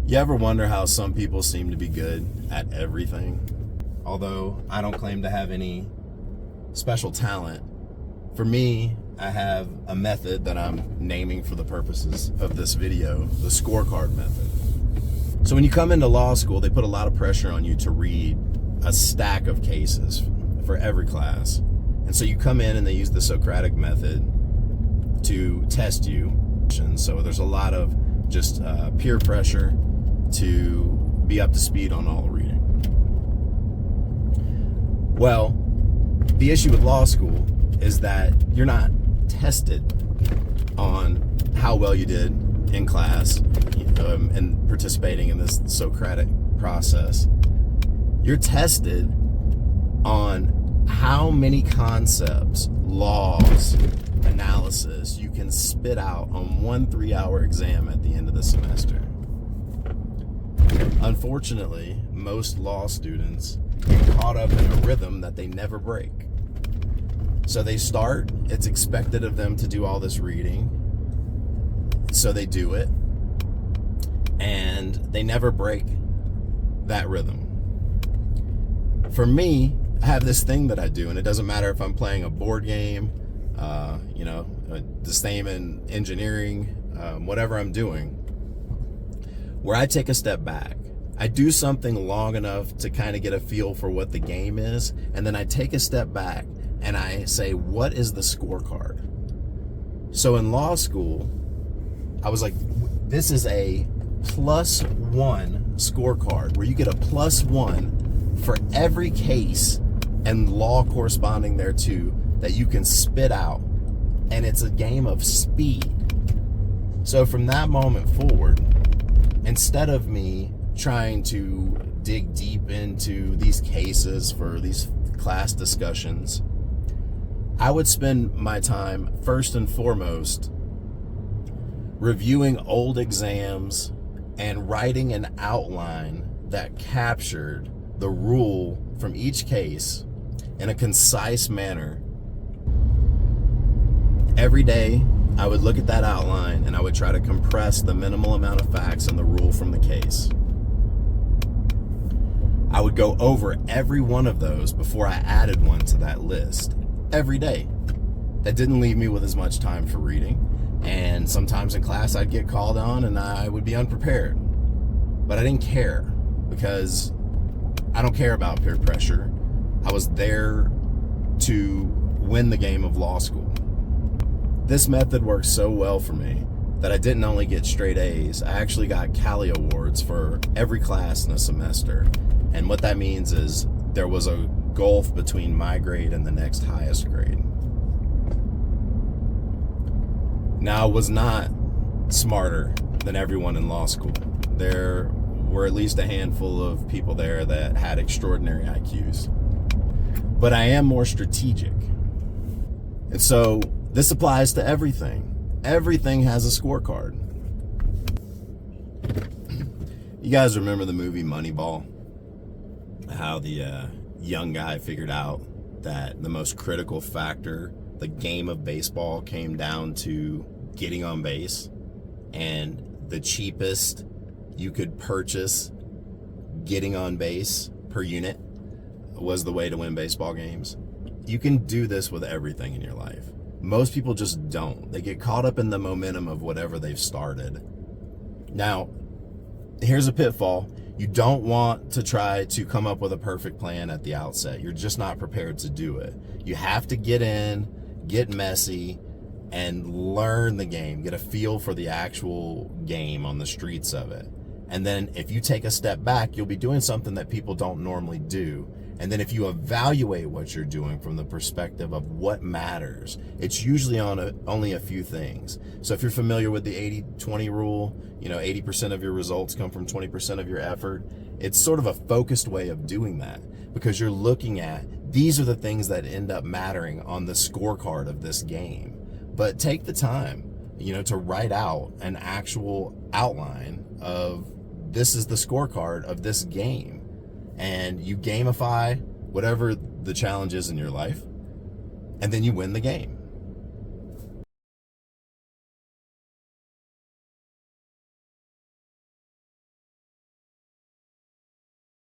You ever wonder how some people seem to be good at everything? Although I don't claim to have any special talent, for me, I have a method that I'm naming for the purposes of this video, the scorecard method. So when you come into law school, they put a lot of pressure on you to read a stack of cases for every class. And so you come in and they use the Socratic method to test you. And so there's a lot of just peer pressure to be up to speed on all the reading. Well, the issue with law school is that you're not tested on how well you did in class and participating in this Socratic process. You're tested on how many concepts, laws, analysis you can spit out on one 3-hour exam at the end of the semester. Unfortunately, most law students get caught up in a rhythm that they never break. So they start, it's expected of them to do all this reading, so they do it, and they never break that rhythm. For me, I have this thing that I do, and it doesn't matter if I'm playing a board game, the same in engineering, whatever I'm doing, where I take a step back. I do something long enough to kind of get a feel for what the game is, and then I take a step back and I say, what is the scorecard? So in law school, I was like, this is a +1 scorecard where you get a +1 for every case and law corresponding thereto that you can spit out. And it's a game of speed. So from that moment forward, instead of me trying to dig deep into these cases for these class discussions, I would spend my time first and foremost reviewing old exams and writing an outline that captured the rule from each case in a concise manner. Every day, I would look at that outline and I would try to compress the minimal amount of facts in the rule from the case. I would go over every one of those before I added one to that list every day. That didn't leave me with as much time for reading. And sometimes in class I'd get called on and I would be unprepared. But I didn't care because I don't care about peer pressure. I was there to win the game of law school. This method worked so well for me that I didn't only get straight A's, I actually got Cali awards for every class in a semester. And what that means is there was a gulf between my grade and the next highest grade. Now, I was not smarter than everyone in law school. There were at least a handful of people there that had extraordinary IQs. But I am more strategic. And so this applies to everything. Everything has a scorecard. You guys remember the movie Moneyball? How the young guy figured out that the most critical factor, the game of baseball, came down to getting on base, and the cheapest you could purchase getting on base per unit was the way to win baseball games. You can do this with everything in your life. Most people just don't. They get caught up in the momentum of whatever they've started. Now, here's a pitfall. You don't want to try to come up with a perfect plan at the outset. You're just not prepared to do it. You have to get in, get messy, and learn the game, get a feel for the actual game on the streets of it. And then if you take a step back, you'll be doing something that people don't normally do. And then if you evaluate what you're doing from the perspective of what matters, it's usually on only a few things. So if you're familiar with the 80-20 rule, 80% of your results come from 20% of your effort. It's sort of a focused way of doing that because you're looking at these are the things that end up mattering on the scorecard of this game. But take the time, to write out an actual outline of this is the scorecard of this game. And you gamify whatever the challenge is in your life, and then you win the game.